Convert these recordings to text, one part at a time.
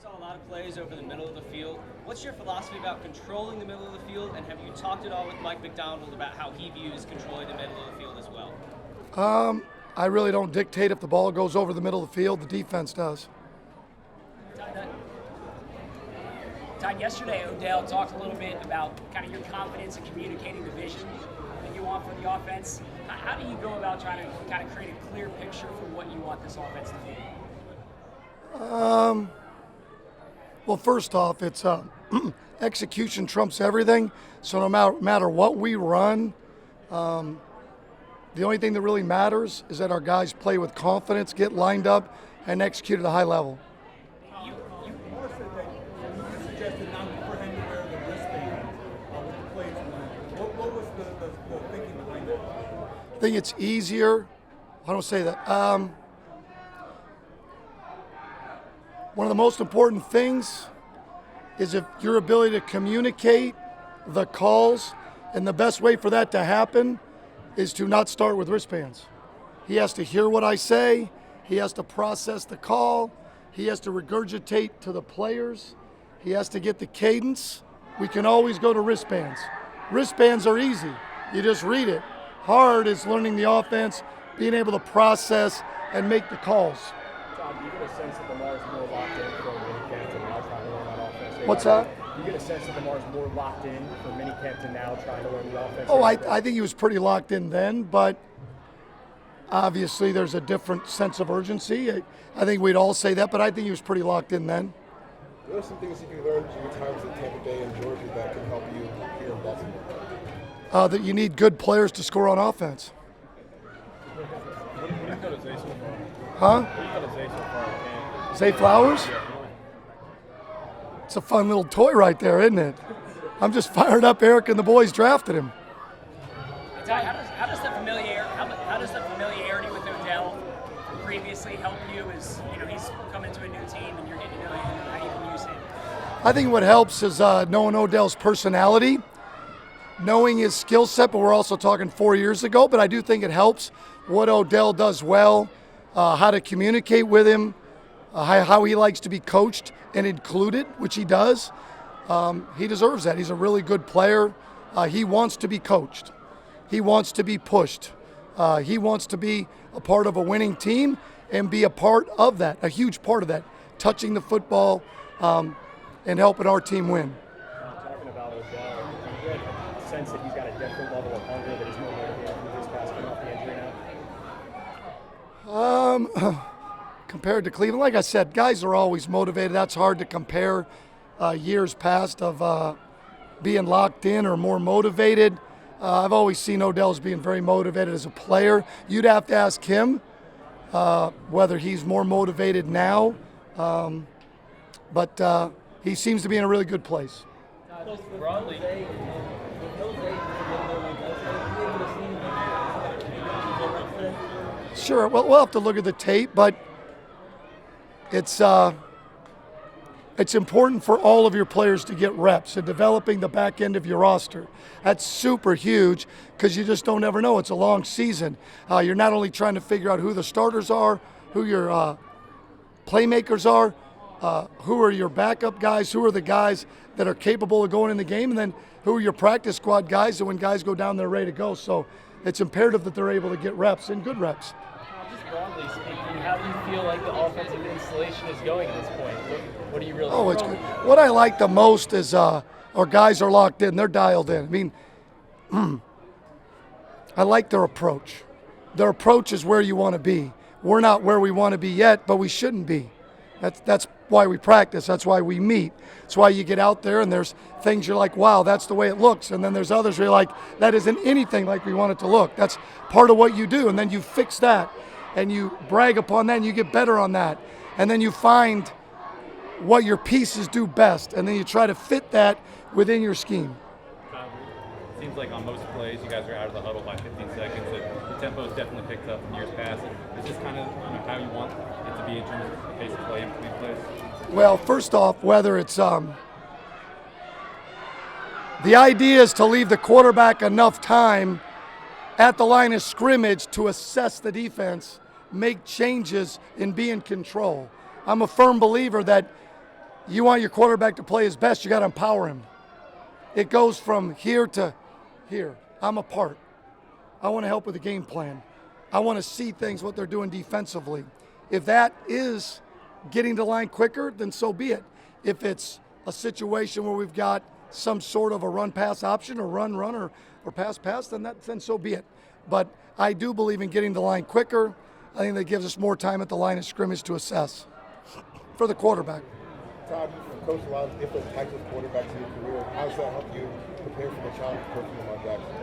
saw a lot of plays over the middle of the field. What's your philosophy about controlling the middle of the field, and have you talked at all with Mike McDonald about how he views controlling the middle of the field as well? I really don't dictate if the ball goes over the middle of the field. The defense does. Todd, yesterday Odell talked a little bit about kind of your confidence in communicating the vision that you want for the offense. How do you go about trying to kind of create a clear picture for what you want this offense to be? Well, first off, it's execution trumps everything. So no matter what we run, the only thing that really matters is that our guys play with confidence, get lined up, and execute at a high level. Lamar said that you suggested not for him to wear the wristband with the plays. What was the thinking behind that? I think it's easier. I don't say that. One of the most important things is if your ability to communicate the calls, and the best way for that to happen is to not start with wristbands. He has to hear what I say. He has to process the call. He has to regurgitate to the players. He has to get the cadence. We can always go to wristbands. Wristbands are easy. You just read it. Hard is learning the offense, being able to process and make the calls. Todd, do you get a sense that Lamar's more locked in for minicamp to now trying to learn that offense? What's that? You get a sense that Lamar's more locked in for minicamp to now trying to learn the offense? Oh, I think he was pretty locked in then, but obviously there's a different sense of urgency. I think we'd all say that, but I think he was pretty locked in then. What are some things you can learn from your times at Tampa Bay and Georgia that can help you here in Baltimore? That you need good players to score on offense. What do you thought of Zay so Huh? far? What do you thought of Zay so far? Zay Flowers? It's a fun little toy right there, isn't it? I'm just fired up. Eric and the boys drafted him. Todd, how does the familiarity with Odell previously help you as he's coming to a new team and you're getting to know him and how you can use him? I think what helps is knowing Odell's personality, knowing his skill set, but we're also talking 4 years ago, but I do think it helps what Odell does well, how to communicate with him, how he likes to be coached and included, which he does. He deserves that. He's a really good player. He wants to be coached. He wants to be pushed. He wants to be a part of a winning team and be a part of that, a huge part of that, touching the football and helping our team win. Talking about Odell, do you get a sense that he's got a different level of hunger that he's more motivated from this past coming off the injury now? Compared to Cleveland, like I said, guys are always motivated. That's hard to compare years past of being locked in or more motivated. I've always seen Odell as being very motivated as a player. You'd have to ask him whether he's more motivated now, but he seems to be in a really good place. Broadly, Sure, well, we'll have to look at the tape, but it's important for all of your players to get reps and developing the back end of your roster. That's super huge because you just don't ever know. It's a long season. You're not only trying to figure out who the starters are, who your playmakers are, who are your backup guys, who are the guys that are capable of going in the game, and then who are your practice squad guys, and when guys go down, they're ready to go. So it's imperative that they're able to get reps and good reps. just broadly speaking, how do you feel like the offensive installation is going at this point? What do you really? Oh, it's good. What I like the most is our guys are locked in. They're dialed in. I mean, I like their approach. Their approach is where you want to be. We're not where we want to be yet, but we shouldn't be. That's why we practice. That's why we meet. That's why you get out there and there's things you're like, wow, that's the way it looks. And then there's others where you're like, that isn't anything like we want it to look. That's part of what you do. And then you fix that and you brag upon that and you get better on that. And then you find what your pieces do best. And then you try to fit that within your scheme. It seems like on most plays, you guys are out of the huddle by 15 seconds. The tempo is definitely picked up in years past. Is this kind of how you want it to be in terms of the pace of play in between plays? Well, first off, whether it's the idea is to leave the quarterback enough time at the line of scrimmage to assess the defense, make changes, and be in control. I'm a firm believer that You want your quarterback to play his best, you got to empower him. It goes from here to here. I'm a part. I want to help with the game plan. I want to see things, what they're doing defensively. If that is getting the line quicker, then so be it. If it's a situation where we've got some sort of a run-pass option or run or pass, then so be it. But I do believe in getting the line quicker. I think that gives us more time at the line of scrimmage to assess for the quarterback. Todd, you've coached a lot of different types of quarterbacks in your career. How does that help you prepare for the challenge of coaching Lamar Jackson?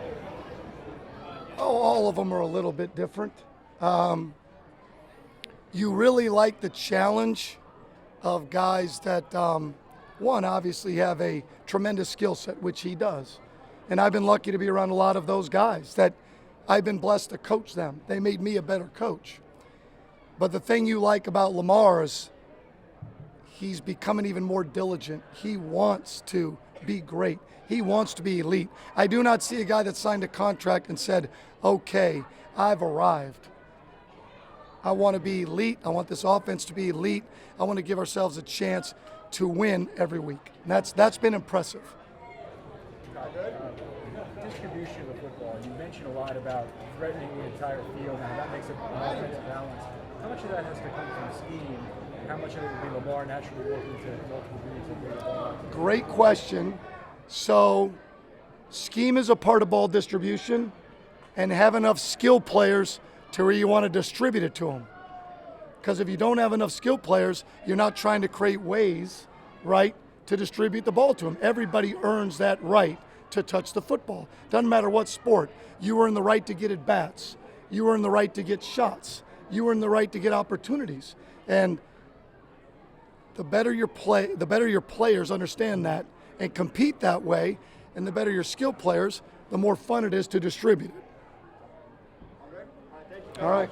Oh, all of them are a little bit different. You really like the challenge of guys that, one, obviously have a tremendous skill set, which he does. And I've been lucky to be around a lot of those guys that I've been blessed to coach them. They made me a better coach. But the thing you like about Lamar is he's becoming even more diligent. He wants to be great. He wants to be elite. I do not see a guy that signed a contract and said, okay, I've arrived. I want to be elite. I want this offense to be elite. I want to give ourselves a chance to win every week. And that's been impressive. Distribution of the football. You mentioned a lot about threatening the entire field and how that makes it an offensive balance. How much of that has to come from scheme? And how much of it will be Lamar naturally working to multiple units and bring the ball out? Great question. So scheme is a part of ball distribution, and have enough skill players to where you want to distribute it to them. Because if you don't have enough skill players, you're not trying to create ways, right, to distribute the ball to them. Everybody earns that right to touch the football. Doesn't matter what sport. You earn the right to get at bats. You earn the right to get shots. You earn the right to get opportunities. And the better your players understand that and compete that way, and the better your skill players, the more fun it is to distribute it. All right.